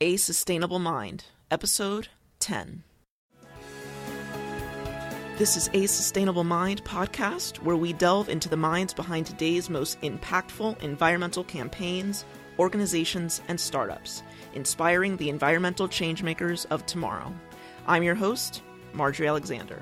A Sustainable Mind, Episode 10. This is A Sustainable Mind podcast, where we delve into the minds behind today's most impactful environmental campaigns, organizations, and startups, inspiring the environmental changemakers of tomorrow. I'm your host, Marjorie Alexander.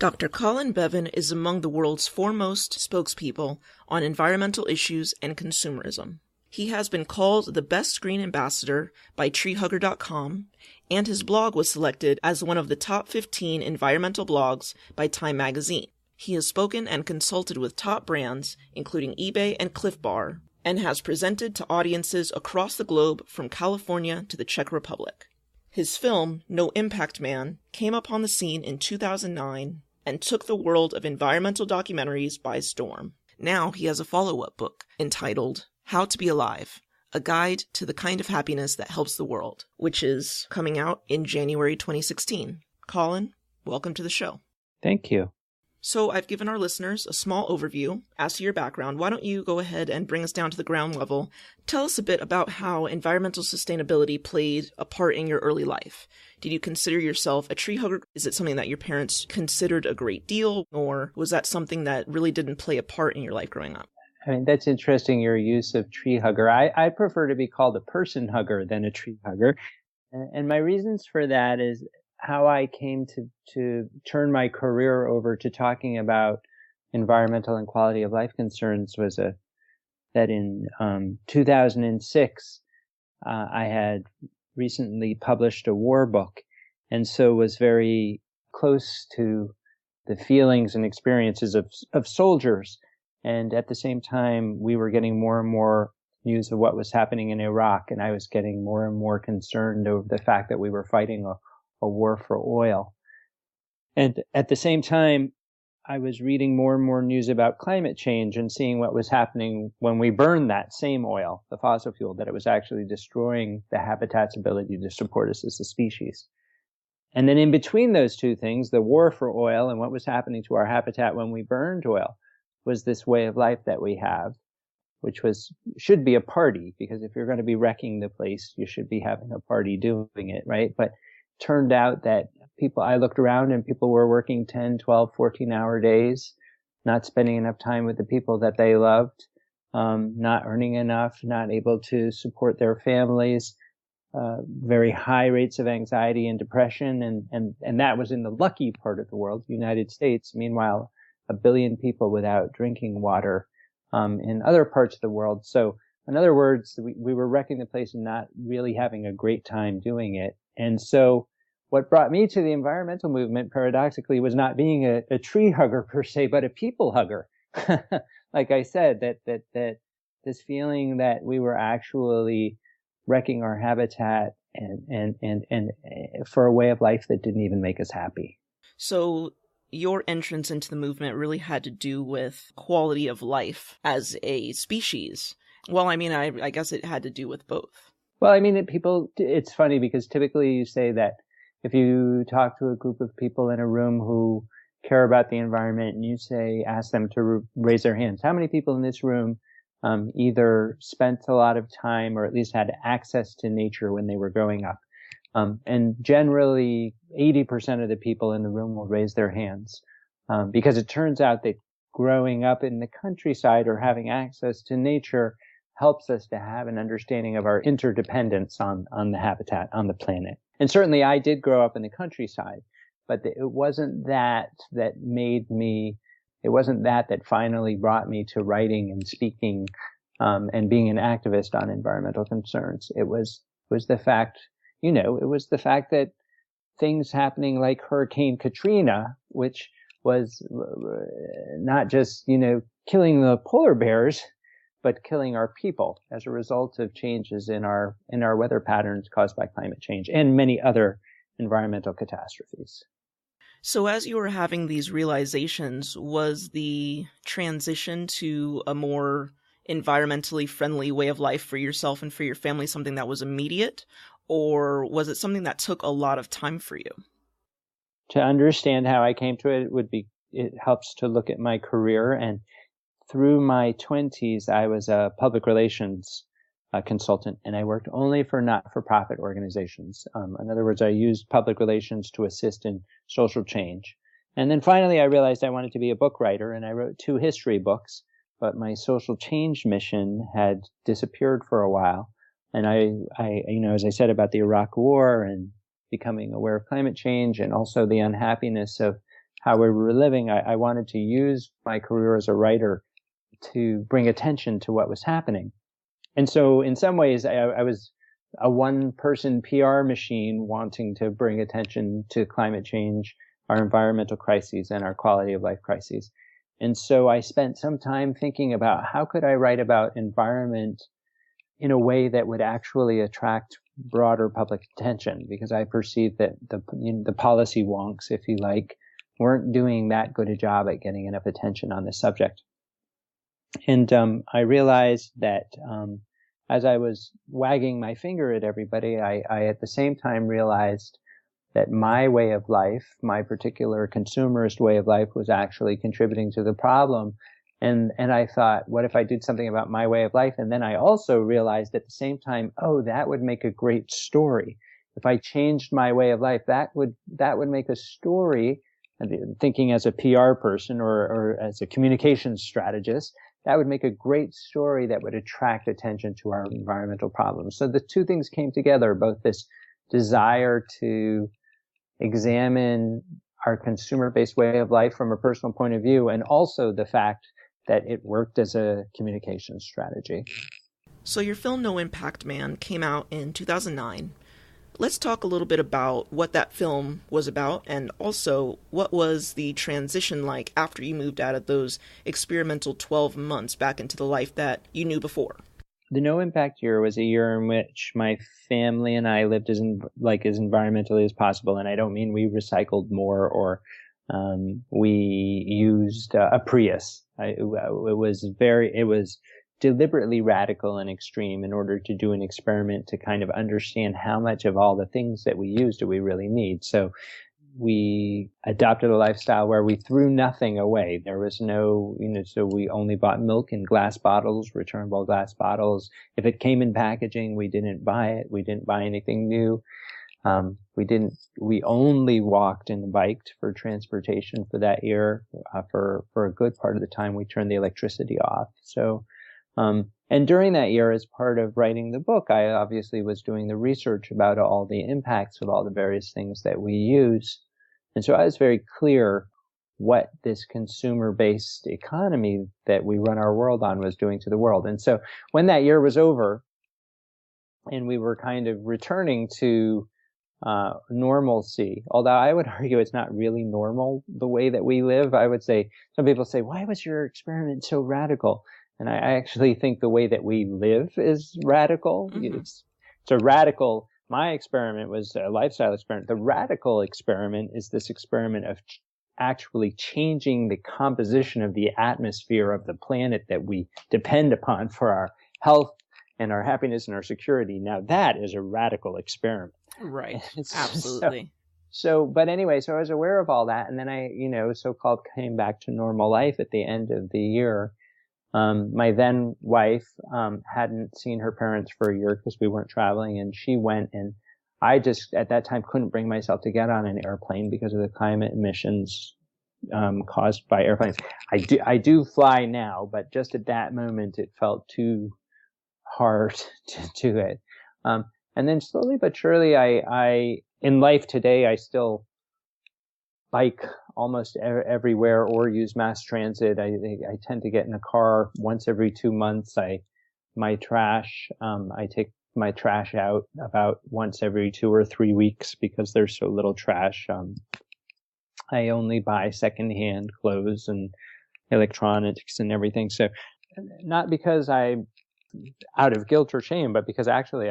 Dr. Colin Beavan is among the world's foremost spokespeople on environmental issues and consumerism. He has been called the best green ambassador by TreeHugger.com, and his blog was selected as one of the top 15 environmental blogs by Time magazine. He has spoken and consulted with top brands, including eBay and Cliff Bar, and has presented to audiences across the globe from California to the Czech Republic. His film, No Impact Man, came upon the scene in 2009 and took the world of environmental documentaries by storm. Now he has a follow-up book entitled How to Be Alive, A Guide to the Kind of Happiness That Helps the World, which is coming out in January 2016. Colin, welcome to the show. Thank you. So I've given our listeners a small overview as to your background. Why don't you go ahead and bring us down to the ground level? Tell us a bit about how environmental sustainability played a part in your early life. Did you consider yourself a tree hugger? Is it something that your parents considered a great deal? Or was that something that really didn't play a part in your life growing up? I mean, that's interesting, your use of tree hugger. I prefer to be called a person hugger than a tree hugger. And my reasons for that is how I came to turn my career over to talking about environmental and quality of life concerns was that in 2006, I had recently published a war book, and so was very close to the feelings and experiences of soldiers. And at the same time, we were getting more and more news of what was happening in Iraq, and I was getting more and more concerned over the fact that we were fighting a war for oil. And at the same time, I was reading more and more news about climate change and seeing what was happening when we burned that same oil, the fossil fuel, that it was actually destroying the habitat's ability to support us as a species. And then in between those two things, the war for oil and what was happening to our habitat when we burned oil, was this way of life that we have, which should be a party, because if you're going to be wrecking the place, you should be having a party doing it, right? But turned out that I looked around and people were working 10, 12, 14-hour days, not spending enough time with the people that they loved, not earning enough, not able to support their families, very high rates of anxiety and depression. And that was in the lucky part of the world, the United States. Meanwhile, 1 billion people without drinking water, in other parts of the world. So in other words, we were wrecking the place and not really having a great time doing it. And so what brought me to the environmental movement, paradoxically, was not being a tree hugger per se, but a people hugger. Like I said, that this feeling that we were actually wrecking our habitat and for a way of life that didn't even make us happy. So your entrance into the movement really had to do with quality of life as a species. Well, I mean, I guess it had to do with both. Well, I mean, it's funny because typically you say that if you talk to a group of people in a room who care about the environment and ask them to raise their hands, how many people in this room either spent a lot of time or at least had access to nature when they were growing up? And generally 80% of the people in the room will raise their hands, because it turns out that growing up in the countryside or having access to nature helps us to have an understanding of our interdependence on the habitat, on the planet. And certainly I did grow up in the countryside, but it wasn't that finally brought me to writing and speaking, and being an activist on environmental concerns. It was the fact that things happening like Hurricane Katrina, which was not just, killing the polar bears, but killing our people as a result of changes in our weather patterns caused by climate change and many other environmental catastrophes. So as you were having these realizations, was the transition to a more environmentally friendly way of life for yourself and for your family something that was immediate, or was it something that took a lot of time for you? To understand how I came to it, it helps to look at my career and through my 20s, I was a public relations consultant, and I worked only for not-for-profit organizations. In other words, I used public relations to assist in social change. And then finally, I realized I wanted to be a book writer, and I wrote 2 history books, but my social change mission had disappeared for a while. And I, as I said about the Iraq War and becoming aware of climate change and also the unhappiness of how we were living, I wanted to use my career as a writer to bring attention to what was happening. And so in some ways, I was a one-person PR machine wanting to bring attention to climate change, our environmental crises, and our quality of life crises. And so I spent some time thinking about how could I write about environment in a way that would actually attract broader public attention, because I perceived that the policy wonks, if you like, weren't doing that good a job at getting enough attention on this subject. And I realized that as I was wagging my finger at everybody, I at the same time realized that my way of life, my particular consumerist way of life, was actually contributing to the problem. And I thought, what if I did something about my way of life? And then I also realized at the same time, oh, that would make a great story. If I changed my way of life, that would make a story. And thinking as a PR person or as a communications strategist, that would make a great story that would attract attention to our environmental problems. So the two things came together, both this desire to examine our consumer-based way of life from a personal point of view, and also the fact that it worked as a communications strategy. So your film No Impact Man came out in 2009. Let's talk a little bit about what that film was about, and also what was the transition like after you moved out of those experimental 12 months back into the life that you knew before. The No Impact year was a year in which my family and I lived as environmentally as possible. And I don't mean we recycled more or we used a Prius. It was deliberately radical and extreme in order to do an experiment to kind of understand how much of all the things that we use do we really need. So we adopted a lifestyle where we threw nothing away. There was no, so we only bought milk in glass bottles, returnable glass bottles. If it came in packaging, we didn't buy it. We didn't buy anything new. We only walked and biked for transportation for that year. For a good part of the time, we turned the electricity off. So, and during that year, as part of writing the book, I obviously was doing the research about all the impacts of all the various things that we use. And so I was very clear what this consumer-based economy that we run our world on was doing to the world. And so when that year was over and we were kind of returning to normalcy, although I would argue it's not really normal the way that we live. I would say, some people say, why was your experiment so radical? And I actually think the way that we live is radical. Mm-hmm. It's a radical, my experiment was a lifestyle experiment. The radical experiment is this experiment of actually changing the composition of the atmosphere of the planet that we depend upon for our health and our happiness and our security. Now that is a radical experiment. Right. Absolutely. But anyway, so I was aware of all that. And then I, so-called came back to normal life at the end of the year. My then wife, hadn't seen her parents for a year because we weren't traveling, and she went, and I just, at that time, couldn't bring myself to get on an airplane because of the climate emissions, caused by airplanes. I do fly now, but just at that moment, it felt too hard to do it. And then slowly but surely, I in life today, I still bike almost everywhere or use mass transit. I tend to get in a car once every 2 months. I take my trash out about once every 2 or 3 weeks because there's so little trash. I only buy secondhand clothes and electronics and everything. So not because I'm out of guilt or shame, but because actually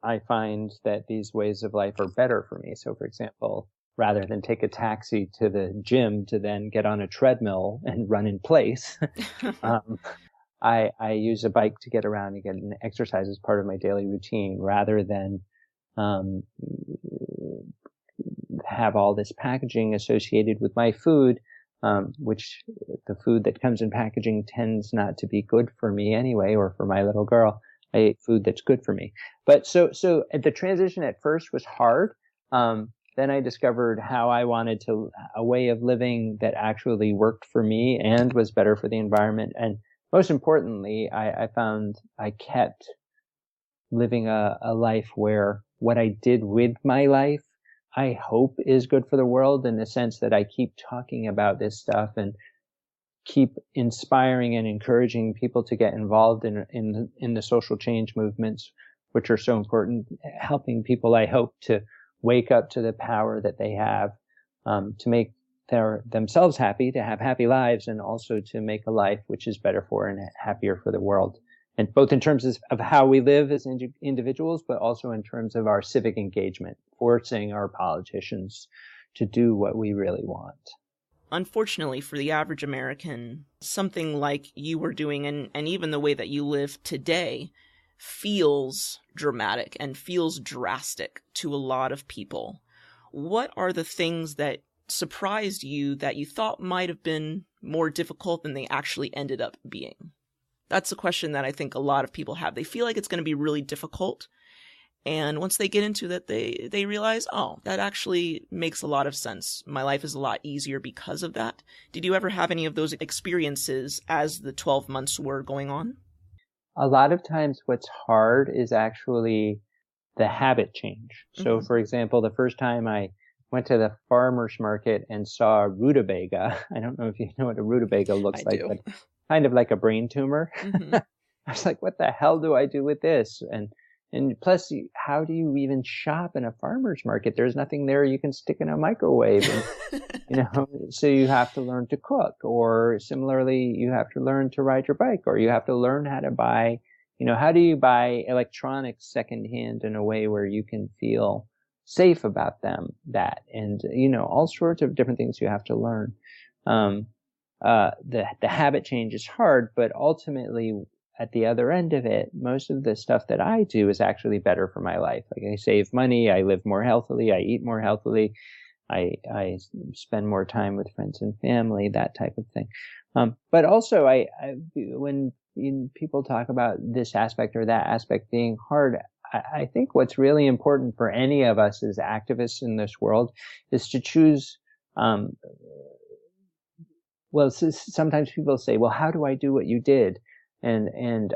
I find that these ways of life are better for me. So for example, rather than take a taxi to the gym to then get on a treadmill and run in place, I use a bike to get around and get an exercise as part of my daily routine rather than have all this packaging associated with my food. which the food that comes in packaging tends not to be good for me anyway, or for my little girl. I ate food that's good for me. But so the transition at first was hard. Then I discovered how I wanted a way of living that actually worked for me and was better for the environment. And most importantly, I found I kept living a life where what I did with my life, I hope is good for the world, in the sense that I keep talking about this stuff and keep inspiring and encouraging people to get involved in the social change movements, which are so important, helping people, I hope, to wake up to the power that they have, to make themselves happy, to have happy lives, and also to make a life which is better for and happier for the world. And both in terms of how we live as individuals, but also in terms of our civic engagement, forcing our politicians to do what we really want. Unfortunately, for the average American, something like you were doing, and even the way that you live today, feels dramatic and feels drastic to a lot of people. What are the things that surprised you that you thought might have been more difficult than they actually ended up being? That's a question that I think a lot of people have. They feel like it's going to be really difficult. And once they get into that, they realize, oh, that actually makes a lot of sense. My life is a lot easier because of that. Did you ever have any of those experiences as the 12 months were going on? A lot of times what's hard is actually the habit change. So, for example, the first time I went to the farmer's market and saw a rutabaga, I don't know if you know what a rutabaga looks like, but kind of like a brain tumor. I was like, what the hell do I do with this? And plus, how do you even shop in a farmer's market? There's nothing there you can stick in a microwave. And, so you have to learn to cook, or similarly, you have to learn to ride your bike, or you have to learn how to buy, how do you buy electronics secondhand in a way where you can feel safe about and, all sorts of different things you have to learn. The habit change is hard, but ultimately, at the other end of it, most of the stuff that I do is actually better for my life. Like, I save money, I live more healthily, I eat more healthily, I spend more time with friends and family, that type of thing. But also, when people talk about this aspect or that aspect being hard, I think what's really important for any of us as activists in this world is to choose. Sometimes people say, well, how do I do what you did? And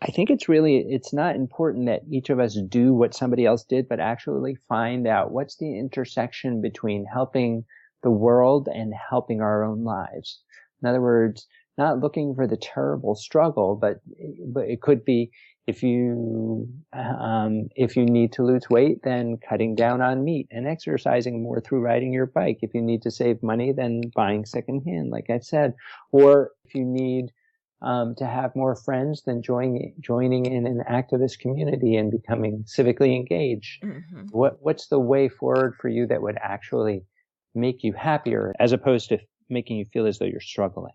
I think it's not important that each of us do what somebody else did, but actually find out what's the intersection between helping the world and helping our own lives. In other words, not looking for the terrible struggle, but it could be if you need to lose weight, then cutting down on meat and exercising more through riding your bike. If you need to save money, then buying secondhand, like I said. Or if you need to have more friends, then joining in an activist community and becoming civically engaged. What's the way forward for you that would actually make you happier, as opposed to making you feel as though you're struggling?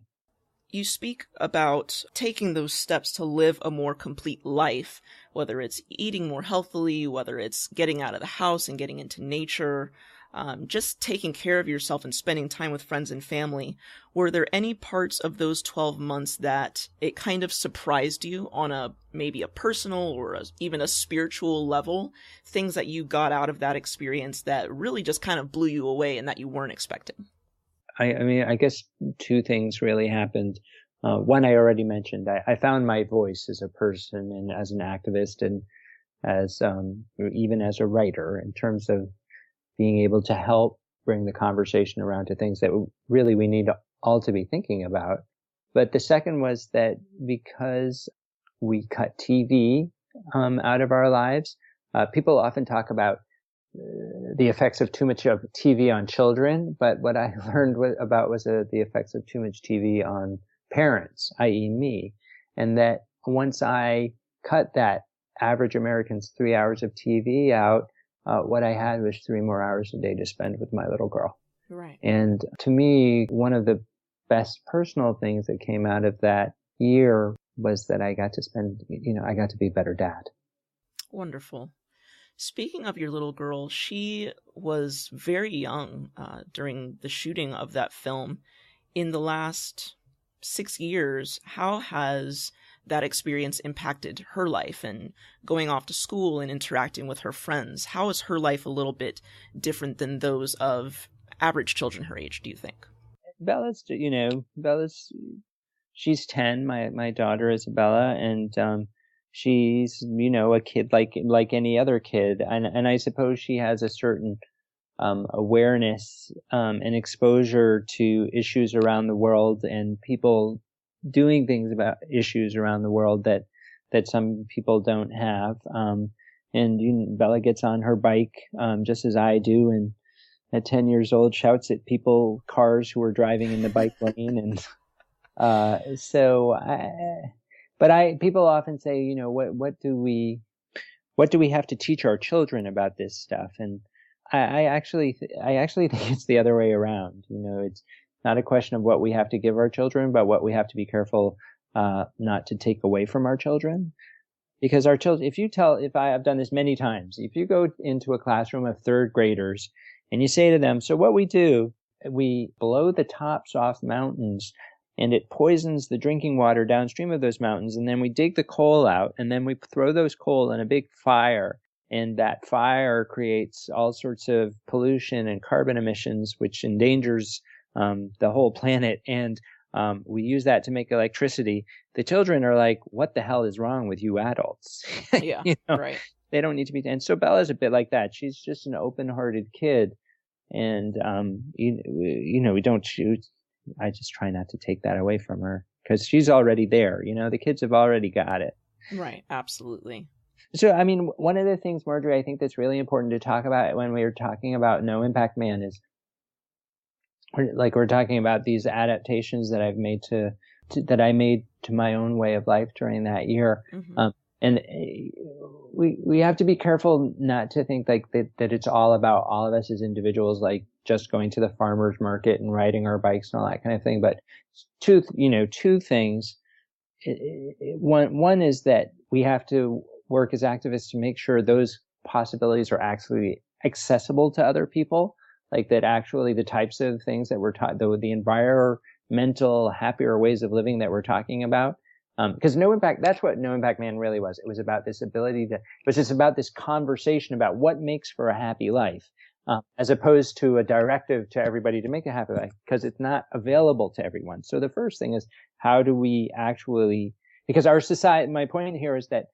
You speak about taking those steps to live a more complete life, whether it's eating more healthily, whether it's getting out of the house and getting into nature, just taking care of yourself and spending time with friends and family. Were there any parts of those 12 months that it kind of surprised you on maybe a personal or even a spiritual level? Things that you got out of that experience that really just kind of blew you away and that you weren't expecting? I guess two things really happened. One I already mentioned. I found my voice as a person and as an activist, and as even as a writer, in terms of being able to help bring the conversation around to things that really we need all to be thinking about. But the second was that because we cut TV out of our lives, people often talk about the effects of too much of TV on children, but what I learned was the effects of too much TV on parents, i.e. me, and that once I cut that average American's 3 hours of TV out, what I had was 3 more hours a day to spend with my little girl. Right. And to me, one of the best personal things that came out of that year was that I got to spend, I got to be a better dad. Wonderful. Speaking of your little girl, she was very young during the shooting of that film. In the last 6 years, how has that experience impacted her life and going off to school and interacting with her friends? How is her life a little bit different than those of average children her age, do you think? Bella's, she's 10. My daughter Isabella, and she's, a kid like any other kid. And I suppose she has a certain awareness and exposure to issues around the world and people doing things about issues around the world that some people don't have. And Bella gets on her bike just as I do, and at 10 years old shouts at cars who are driving in the bike lane. And people often say, what do we have to teach our children about this stuff? And I actually think it's the other way around. It's not a question of what we have to give our children, but what we have to be careful not to take away from our children. Because our children, if I have done this many times, if you go into a classroom of third graders and you say to them, so what we do, we blow the tops off mountains and it poisons the drinking water downstream of those mountains. And then we dig the coal out and then we throw those coal in a big fire. And that fire creates all sorts of pollution and carbon emissions, which endangers the whole planet. And we use that to make electricity. The children are like, what the hell is wrong with you adults? Yeah, right. They don't need to be. And so Bella's a bit like that. She's just an open-hearted kid. And, we don't shoot. I just try not to take that away from her because she's already there. The kids have already got it. Right. Absolutely. So, I mean, one of the things, Marjorie, I think that's really important to talk about when we're talking about No Impact Man is, we're talking about these adaptations that I've made that I made to my own way of life during that year. Mm-hmm. And we have to be careful not to think like that it's all about all of us as individuals, like just going to the farmer's market and riding our bikes and all that kind of thing. But two things. One is that we have to work as activists to make sure those possibilities are actually accessible to other people, like that actually the types of things that we're taught, the environmental, happier ways of living that we're talking about. Because No Impact, that's what No Impact Man really was. It was about this ability it was just about this conversation about what makes for a happy life, as opposed to a directive to everybody to make a happy life, because it's not available to everyone. So the first thing is, how do we actually, because our society, my point here is that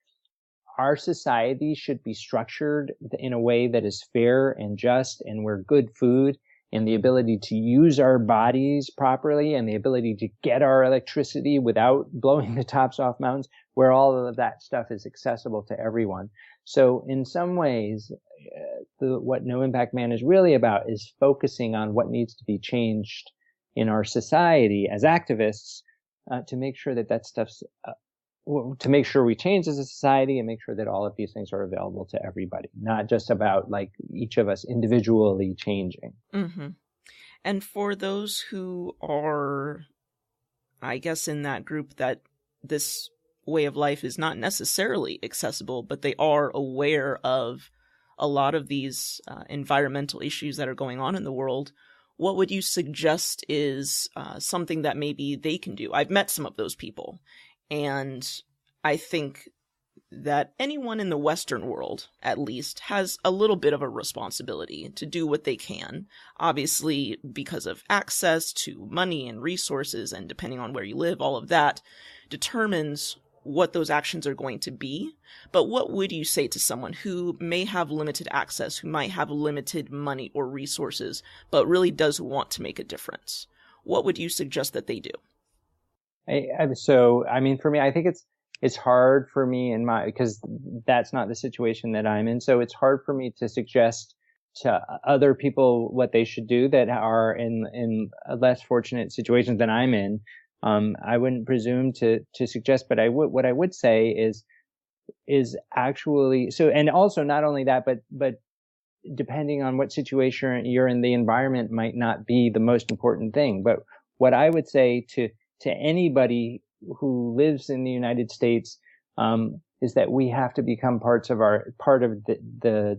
our society should be structured in a way that is fair and just, and where good food and the ability to use our bodies properly and the ability to get our electricity without blowing the tops off mountains, where all of that stuff is accessible to everyone. So in some ways, what No Impact Man is really about is focusing on what needs to be changed in our society as activists to make sure that stuff's to make sure we change as a society and make sure that all of these things are available to everybody, not just about like each of us individually changing. Mm-hmm. And for those who are, I guess, in that group that this way of life is not necessarily accessible, but they are aware of a lot of these environmental issues that are going on in the world, what would you suggest is something that maybe they can do? I've met some of those people. And I think that anyone in the Western world, at least, has a little bit of a responsibility to do what they can. Obviously, because of access to money and resources, and depending on where you live, all of that determines what those actions are going to be. But what would you say to someone who may have limited access, who might have limited money or resources, but really does want to make a difference? What would you suggest that they do? So, I mean, for me, I think it's hard for me because that's not the situation that I'm in. So it's hard for me to suggest to other people what they should do that are in less fortunate situations than I'm in. I wouldn't presume to suggest, but what I would say is actually, so, and also not only that, but depending on what situation you're in, the environment might not be the most important thing. But what I would say to anybody who lives in the United States, is that we have to become part of the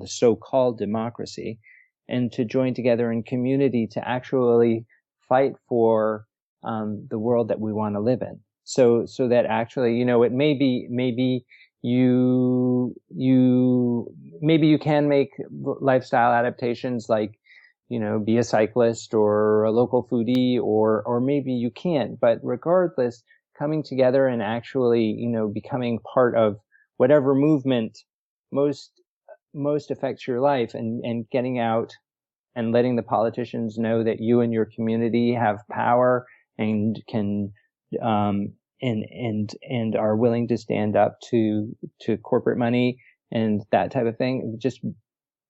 so-called democracy, and to join together in community to actually fight for the world that we want to live in. So that actually, it maybe you can make lifestyle adaptations like, be a cyclist or a local foodie, or maybe you can't. But regardless, coming together and actually, becoming part of whatever movement most affects your life, and getting out and letting the politicians know that you and your community have power and can and are willing to stand up to corporate money and that type of thing. Just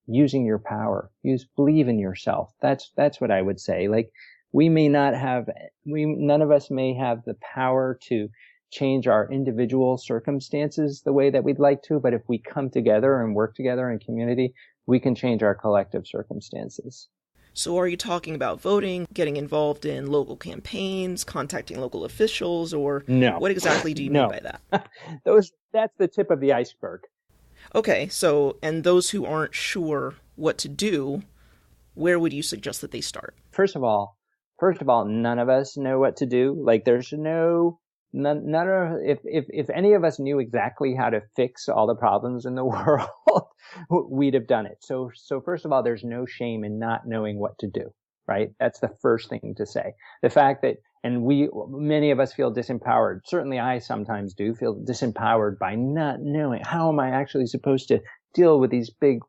using your power. Believe in yourself. That's what I would say. Like, none of us may have the power to change our individual circumstances the way that we'd like to, but if we come together and work together in community, we can change our collective circumstances. So are you talking about voting, getting involved in local campaigns, contacting local officials, or no? What exactly do you mean by that? That's the tip of the iceberg. Okay, so, and those who aren't sure what to do, where would you suggest that they start? First of all, none of us know what to do. Like, there's if any of us knew exactly how to fix all the problems in the world, we'd have done it. So first of all, there's no shame in not knowing what to do, right? That's the first thing to say. The fact that, and many of us feel disempowered. Certainly I sometimes do feel disempowered by not knowing how am I actually supposed to deal with these big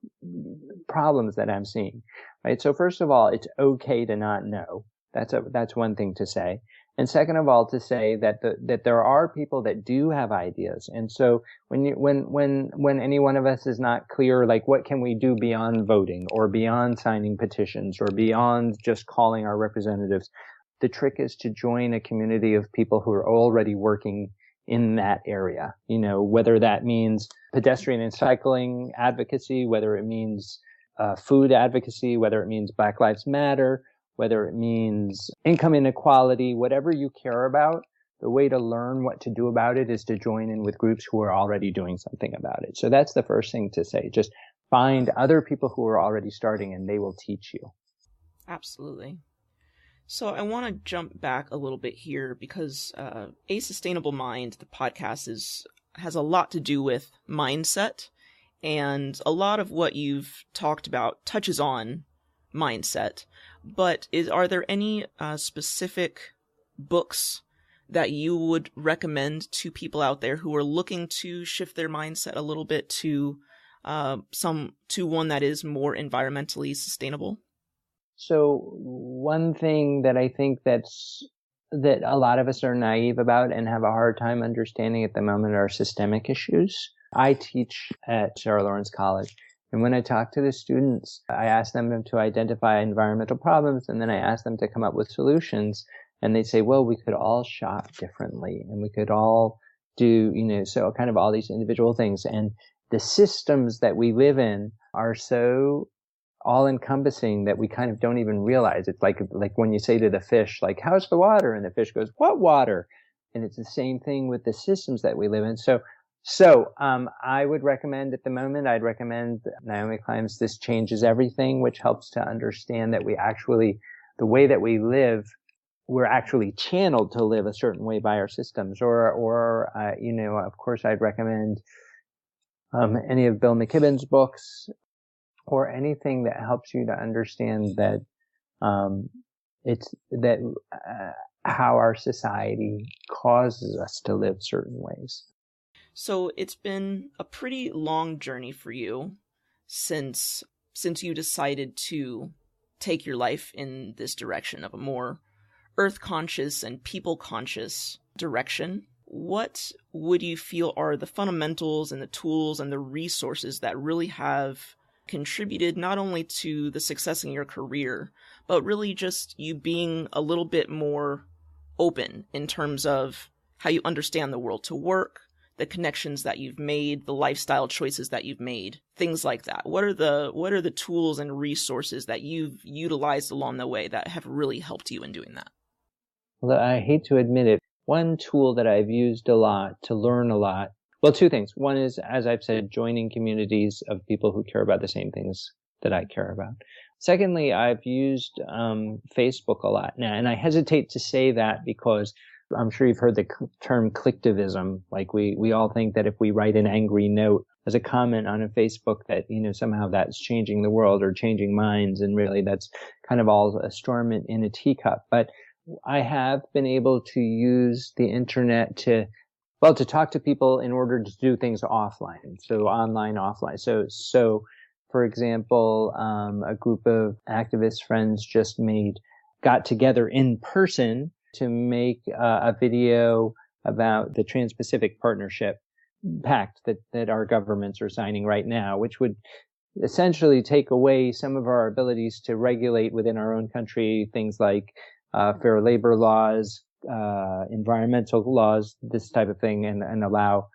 problems that I'm seeing, right? So first of all, it's okay to not know. That's one thing to say. And second of all, to say that there are people that do have ideas. And so when any one of us is not clear, like, what can we do beyond voting or beyond signing petitions or beyond just calling our representatives, the trick is to join a community of people who are already working in that area. Whether that means pedestrian and cycling advocacy, whether it means food advocacy, whether it means Black Lives Matter, whether it means income inequality, whatever you care about, the way to learn what to do about it is to join in with groups who are already doing something about it. So that's the first thing to say. Just find other people who are already starting and they will teach you. Absolutely. So I want to jump back a little bit here because A Sustainable Mind, the podcast, has a lot to do with mindset, and a lot of what you've talked about touches on mindset. But are there any specific books that you would recommend to people out there who are looking to shift their mindset a little bit to one that is more environmentally sustainable? So one thing that I think that a lot of us are naive about and have a hard time understanding at the moment are systemic issues. I teach at Sarah Lawrence College. And when I talk to the students, I ask them to identify environmental problems, and then I ask them to come up with solutions. And they say, well, we could all shop differently, and we could all do, so kind of all these individual things. And the systems that we live in are so all-encompassing that we kind of don't even realize. It's like when you say to the fish, like, how's the water? And the fish goes, what water? And it's the same thing with the systems that we live in. So I would recommend at the moment, I'd recommend Naomi Klein's This Changes Everything, which helps to understand that the way that we live, we're actually channeled to live a certain way by our systems. Or of course, I'd recommend any of Bill McKibben's books, or anything that helps you to understand that how our society causes us to live certain ways. So it's been a pretty long journey for you since you decided to take your life in this direction of a more earth-conscious and people-conscious direction. What would you feel are the fundamentals and the tools and the resources that really have contributed not only to the success in your career, but really just you being a little bit more open in terms of how you understand the world to work, the connections that you've made, the lifestyle choices that you've made, things like that? What are the tools and resources that you've utilized along the way that have really helped you in doing that? Well, I hate to admit it, one tool that I've used a lot to learn a lot. Well, two things. One is, as I've said, joining communities of people who care about the same things that I care about. Secondly, I've used Facebook a lot now, and I hesitate to say that because I'm sure you've heard the term clicktivism. Like we all think that if we write an angry note as a comment on a Facebook that, somehow that's changing the world or changing minds. And really that's kind of all a storm in a teacup. But I have been able to use the internet to talk to people in order to do things offline. So online, offline. So for example, a group of activist friends got together in person to make a video about the Trans-Pacific Partnership Pact that our governments are signing right now, which would essentially take away some of our abilities to regulate within our own country things like fair labor laws, environmental laws, this type of thing, and allow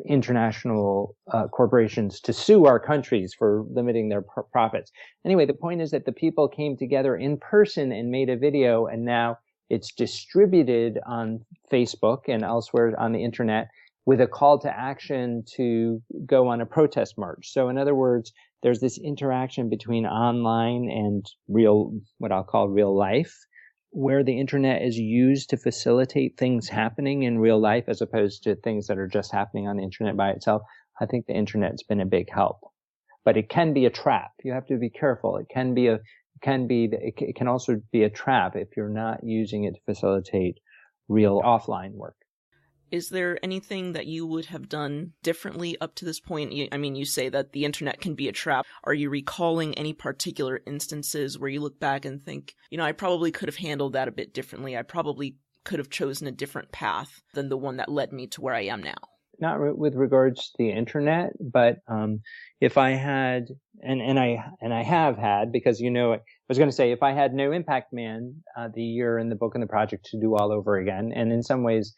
international corporations to sue our countries for limiting their profits. Anyway, the point is that the people came together in person and made a video, and now it's distributed on Facebook and elsewhere on the internet with a call to action to go on a protest march. So in other words, there's this interaction between online and what I'll call real life, where the internet is used to facilitate things happening in real life as opposed to things that are just happening on the internet by itself. I think the internet's been a big help, but it can be a trap. You have to be careful. It can also be a trap if you're not using it to facilitate real offline work. Is there anything that you would have done differently up to this point? You say that the internet can be a trap. Are you recalling any particular instances where you look back and think, I probably could have handled that a bit differently. I probably could have chosen a different path than the one that led me to where I am now? Not with regards to the internet, but if I had, and I have had, because I was going to say, if I had No Impact Man, the year and the book and the project to do all over again, and in some ways,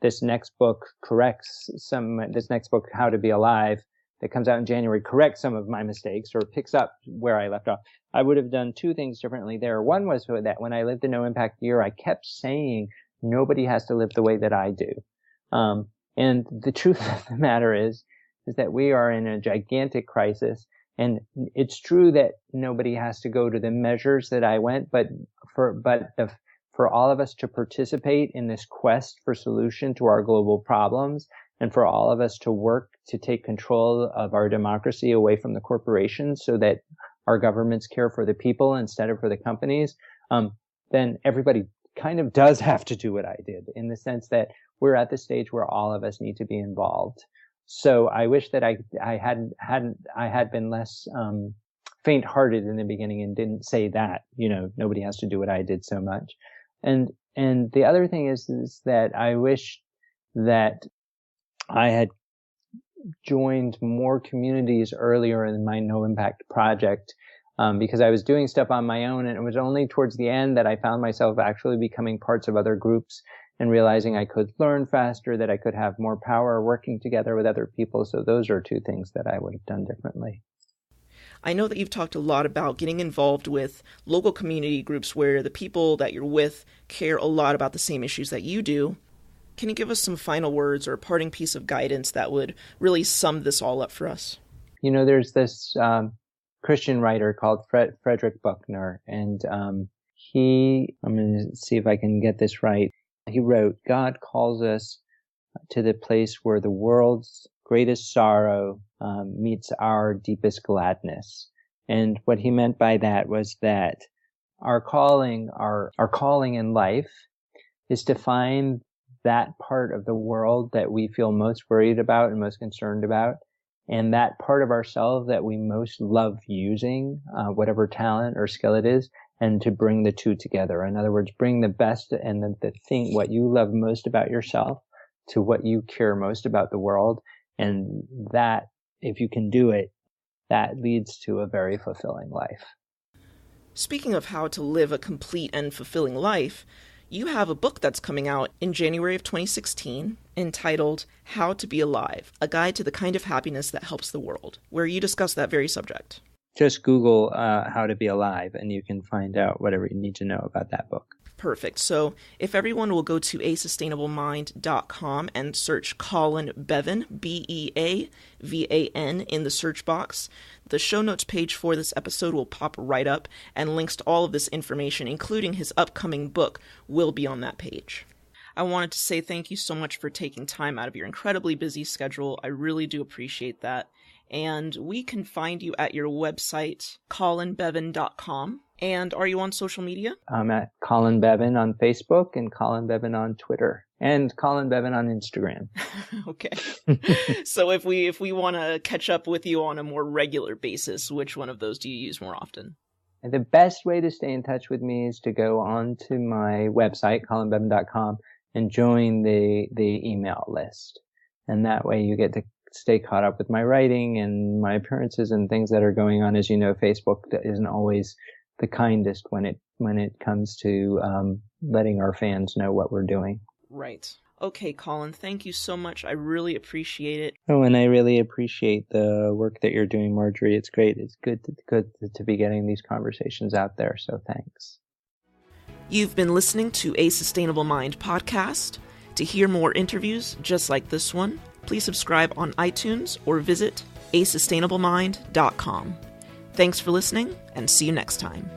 this next book, How to Be Alive, that comes out in January, corrects some of my mistakes or picks up where I left off. I would have done two things differently there. One was that when I lived the No Impact year, I kept saying nobody has to live the way that I do. And the truth of the matter is that we are in a gigantic crisis. And it's true that nobody has to go to the measures that I went, but for all of us to participate in this quest for solution to our global problems, and for all of us to work to take control of our democracy away from the corporations so that our governments care for the people instead of for the companies, then everybody kind of does have to do what I did, in the sense that we're at the stage where all of us need to be involved. So I wish that I had been less faint-hearted in the beginning and didn't say that, nobody has to do what I did so much. And the other thing is that I wish that I had joined more communities earlier in my No Impact project, because I was doing stuff on my own, and it was only towards the end that I found myself actually becoming parts of other groups and realizing I could learn faster, that I could have more power working together with other people. So those are two things that I would have done differently. I know that you've talked a lot about getting involved with local community groups where the people that you're with care a lot about the same issues that you do. Can you give us some final words or a parting piece of guidance that would really sum this all up for us? There's this Christian writer called Frederick Buechner, and I'm going to see if I can get this right. He wrote, "God calls us to the place where the world's greatest sorrow meets our deepest gladness." And what he meant by that was that our calling in life is to find that part of the world that we feel most worried about and most concerned about, and that part of ourselves that we most love using, whatever talent or skill it is, and to bring the two together. In other words, bring the best and the thing, what you love most about yourself, to what you care most about the world. And that, if you can do it, that leads to a very fulfilling life. Speaking of how to live a complete and fulfilling life, you have a book that's coming out in January of 2016 entitled How to Be Alive, A Guide to the Kind of Happiness That Helps the World, where you discuss that very subject. Just Google How to Be Alive, and you can find out whatever you need to know about that book. Perfect. So if everyone will go to asustainablemind.com and search Colin Beavan, Beavan, in the search box, the show notes page for this episode will pop right up, and links to all of this information, including his upcoming book, will be on that page. I wanted to say thank you so much for taking time out of your incredibly busy schedule. I really do appreciate that. And we can find you at your website, colinbeavan.com. And are you on social media? I'm at Colin Beavan on Facebook and Colin Beavan on Twitter and Colin Beavan on Instagram. Okay. So if we want to catch up with you on a more regular basis, which one of those do you use more often? And the best way to stay in touch with me is to go onto my website, colinbeavan.com, and join the email list. And that way you get to stay caught up with my writing and my appearances and things that are going on. As you know, Facebook isn't always the kindest when it comes to letting our fans know what we're doing. Right. Okay, Colin, thank you so much. I really appreciate it. Oh, and I really appreciate the work that you're doing, Marjorie. It's great. It's good to be getting these conversations out there, so thanks. You've been listening to A Sustainable Mind podcast. To hear more interviews just like this one, please subscribe on iTunes or visit asustainablemind.com. Thanks for listening, and see you next time.